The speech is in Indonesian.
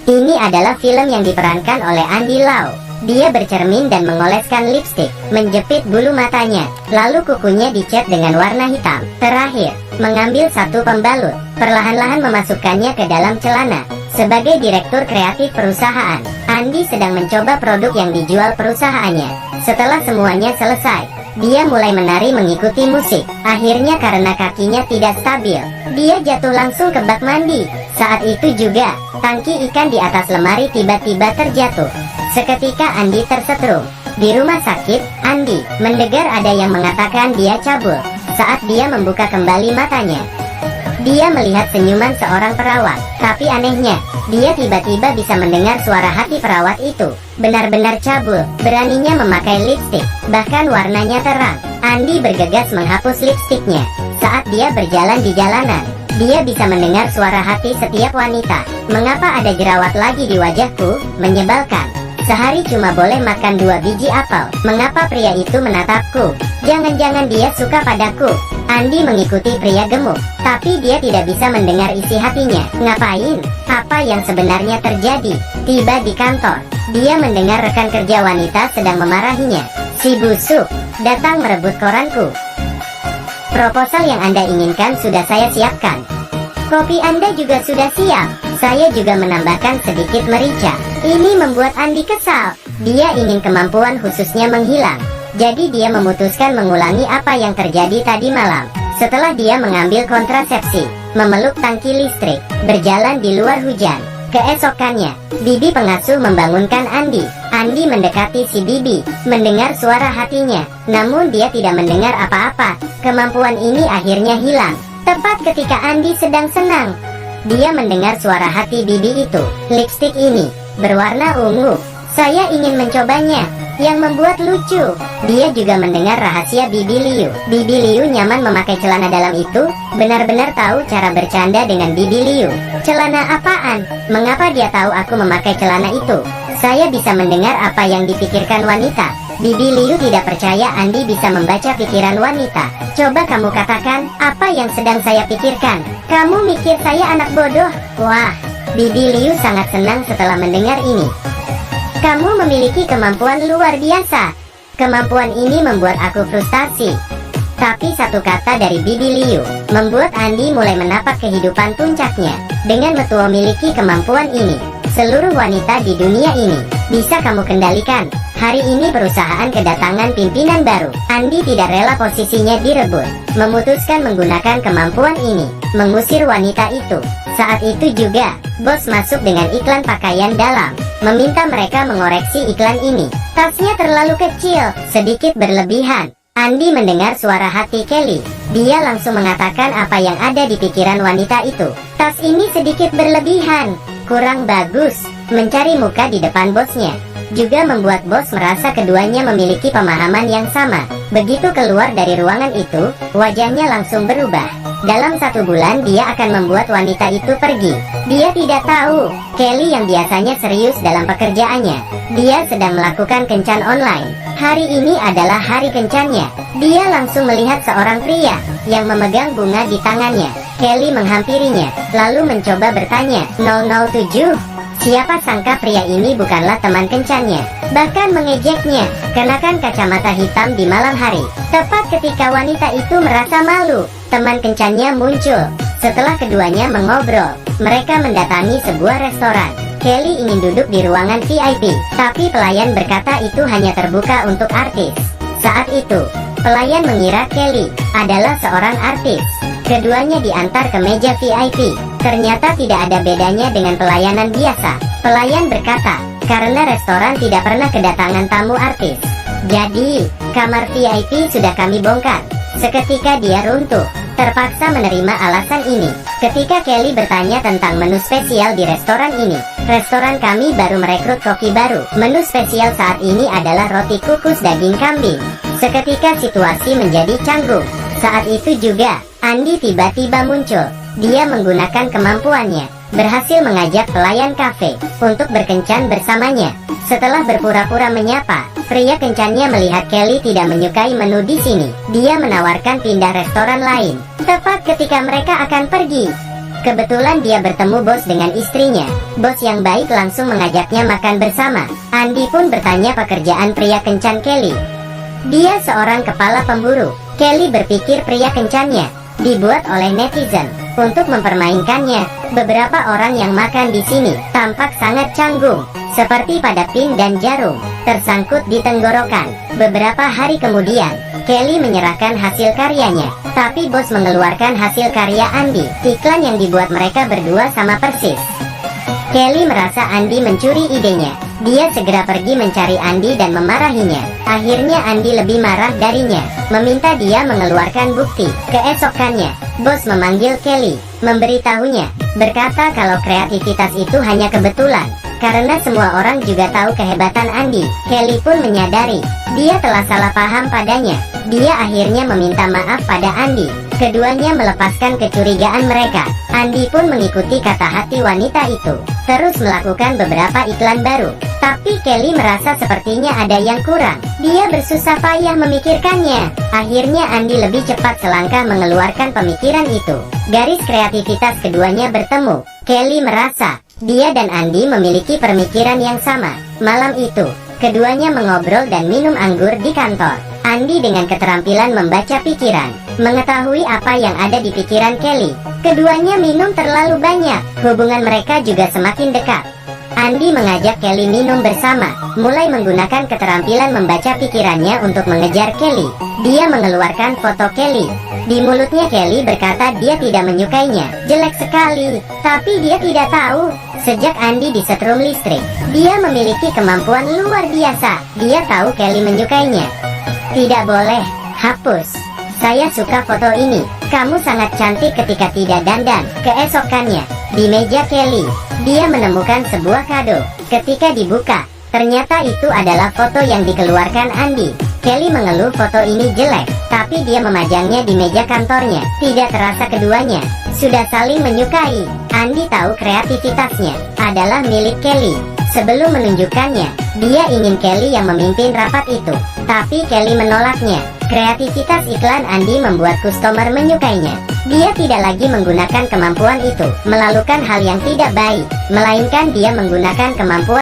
Ini adalah film yang diperankan oleh Andy Lau. Dia bercermin dan mengoleskan lipstik, menjepit bulu matanya, lalu kukunya dicat dengan warna hitam. Terakhir, mengambil satu pembalut, perlahan-lahan memasukkannya ke dalam celana. Sebagai direktur kreatif perusahaan, Andy sedang mencoba produk yang dijual perusahaannya. Setelah semuanya selesai, dia mulai menari mengikuti musik. Akhirnya karena kakinya tidak stabil, dia jatuh langsung ke bak mandi. Saat itu juga, tangki ikan di atas lemari tiba-tiba terjatuh. Seketika Andy tersetrum. Di rumah sakit, Andy mendengar ada yang mengatakan dia cabul. Saat dia membuka kembali matanya, dia melihat senyuman seorang perawat. Tapi anehnya, dia tiba-tiba bisa mendengar suara hati perawat itu. Benar-benar cabul, beraninya memakai lipstik, bahkan warnanya terang. Andy bergegas menghapus lipstiknya. Saat dia berjalan di jalanan, dia bisa mendengar suara hati setiap wanita. Mengapa ada jerawat lagi di wajahku? Menyebalkan. Sehari cuma boleh makan 2 biji apel. Mengapa pria itu menatapku? Jangan-jangan dia suka padaku. Andy mengikuti pria gemuk, tapi dia tidak bisa mendengar isi hatinya. Ngapain? Apa yang sebenarnya terjadi? Tiba di kantor, dia mendengar rekan kerja wanita sedang memarahinya. Si busuk, datang merebut koranku. Proposal yang Anda inginkan sudah saya siapkan. Kopi Anda juga sudah siap. Saya juga menambahkan sedikit merica. Ini membuat Andy kesal. Dia ingin kemampuan khususnya menghilang. Jadi dia memutuskan mengulangi apa yang terjadi tadi malam. Setelah dia mengambil kontrasepsi, memeluk tangki listrik, berjalan di luar hujan. Keesokannya, bibi pengasuh membangunkan Andy. Andy mendekati si bibi, mendengar suara hatinya. Namun dia tidak mendengar apa-apa. Kemampuan ini akhirnya hilang. Tepat ketika Andy sedang senang, dia mendengar suara hati bibi itu. Lipstik ini berwarna ungu. Saya ingin mencobanya. Yang membuat lucu, dia juga mendengar rahasia Bibi Liu. Bibi Liu nyaman memakai celana dalam itu. Benar-benar tahu cara bercanda dengan Bibi Liu. Celana apaan? Mengapa dia tahu aku memakai celana itu? Saya bisa mendengar apa yang dipikirkan wanita. Bibi Liu tidak percaya Andy bisa membaca pikiran wanita. Coba kamu katakan, apa yang sedang saya pikirkan? Kamu mikir saya anak bodoh? Wah, Bibi Liu sangat senang setelah mendengar ini. Kamu memiliki kemampuan luar biasa. Kemampuan ini membuat aku frustasi. Tapi satu kata dari Bibi Liu membuat Andy mulai menapak kehidupan puncaknya. Dengan betul memiliki kemampuan ini, seluruh wanita di dunia ini bisa kamu kendalikan. Hari ini perusahaan kedatangan pimpinan baru. Andy tidak rela posisinya direbut. Memutuskan menggunakan kemampuan ini, mengusir wanita itu. Saat itu juga, bos masuk dengan iklan pakaian dalam, meminta mereka mengoreksi iklan ini. Tasnya terlalu kecil, sedikit berlebihan. Andy mendengar suara hati Kelly. Dia langsung mengatakan apa yang ada di pikiran wanita itu. Tas ini sedikit berlebihan, kurang bagus. Mencari muka di depan bosnya juga membuat bos merasa keduanya memiliki pemahaman yang sama. Begitu keluar dari ruangan itu, wajahnya langsung berubah. Dalam 1 bulan dia akan membuat wanita itu pergi. Dia tidak tahu, Kelly yang biasanya serius dalam pekerjaannya, dia sedang melakukan kencan online. Hari ini adalah hari kencannya. Dia langsung melihat seorang pria yang memegang bunga di tangannya. Kelly menghampirinya, lalu mencoba bertanya, 007? Siapa sangka pria ini bukanlah teman kencannya, bahkan mengejeknya. Kenakan kacamata hitam di malam hari. Tepat ketika wanita itu merasa malu, teman kencannya muncul. Setelah keduanya mengobrol, mereka mendatangi sebuah restoran. Kelly ingin duduk di ruangan VIP, tapi pelayan berkata itu hanya terbuka untuk artis. Saat itu, pelayan mengira Kelly adalah seorang artis. Keduanya diantar ke meja VIP. Ternyata tidak ada bedanya dengan pelayanan biasa. Pelayan berkata, karena restoran tidak pernah kedatangan tamu artis, jadi kamar VIP sudah kami bongkar. Seketika dia runtuh, terpaksa menerima alasan ini. Ketika Kelly bertanya tentang menu spesial di restoran ini, restoran kami baru merekrut koki baru. Menu spesial saat ini adalah roti kukus daging kambing. Seketika situasi menjadi canggung. Saat itu juga, Andy tiba-tiba muncul. Dia menggunakan kemampuannya, berhasil mengajak pelayan kafe untuk berkencan bersamanya. Setelah berpura-pura menyapa, pria kencannya melihat Kelly tidak menyukai menu di sini. Dia menawarkan pindah restoran lain. Tepat ketika mereka akan pergi, Kebetulan dia bertemu bos dengan istrinya. Bos yang baik langsung mengajaknya makan bersama. Andy pun bertanya pekerjaan pria kencan Kelly. Dia seorang kepala pemburu. Kelly berpikir pria kencannya dibuat oleh netizen untuk mempermainkannya. Beberapa orang yang makan di sini tampak sangat canggung, seperti pada pin dan jarum tersangkut di tenggorokan. Beberapa hari kemudian, Kelly menyerahkan hasil karyanya, tapi bos mengeluarkan hasil karya Andy. Iklan yang dibuat mereka berdua sama persis. Kelly merasa Andy mencuri idenya. Dia segera pergi mencari Andy dan memarahinya. Akhirnya Andy lebih marah darinya, meminta dia mengeluarkan bukti. Keesokannya, bos memanggil Kelly, memberitahunya, berkata kalau kreativitas itu hanya kebetulan, karena semua orang juga tahu kehebatan Andy. Kelly pun menyadari dia telah salah paham padanya. Dia akhirnya meminta maaf pada Andy. Keduanya melepaskan kecurigaan mereka. Andy pun mengikuti kata hati wanita itu, terus melakukan beberapa iklan baru. Tapi Kelly merasa sepertinya ada yang kurang. Dia bersusah payah memikirkannya. Akhirnya Andy lebih cepat selangkah mengeluarkan pemikiran itu. Garis kreativitas keduanya bertemu. Kelly merasa dia dan Andy memiliki pemikiran yang sama. Malam itu, keduanya mengobrol dan minum anggur di kantor. Andy dengan keterampilan membaca pikiran, mengetahui apa yang ada di pikiran Kelly. Keduanya minum terlalu banyak. Hubungan mereka juga semakin dekat. Andy mengajak Kelly minum bersama, mulai menggunakan keterampilan membaca pikirannya untuk mengejar Kelly. Dia mengeluarkan foto Kelly. Di mulutnya Kelly berkata dia tidak menyukainya. Jelek sekali. Tapi dia tidak tahu, sejak Andy disetrum listrik, dia memiliki kemampuan luar biasa. Dia tahu Kelly menyukainya. Tidak boleh, hapus. Saya suka foto ini. Kamu sangat cantik ketika tidak dandan. Keesokannya, di meja Kelly, dia menemukan sebuah kado. Ketika dibuka, ternyata itu adalah foto yang dikeluarkan Andy. Kelly mengeluh foto ini jelek, tapi dia memajangnya di meja kantornya. Tidak terasa keduanya sudah saling menyukai. Andy tahu kreativitasnya adalah milik Kelly. Sebelum menunjukkannya, dia ingin Kelly yang memimpin rapat itu. Tapi Kelly menolaknya. Kreativitas iklan Andy membuat customer menyukainya. Dia tidak lagi menggunakan kemampuan itu melakukan hal yang tidak baik, melainkan dia menggunakan kemampuan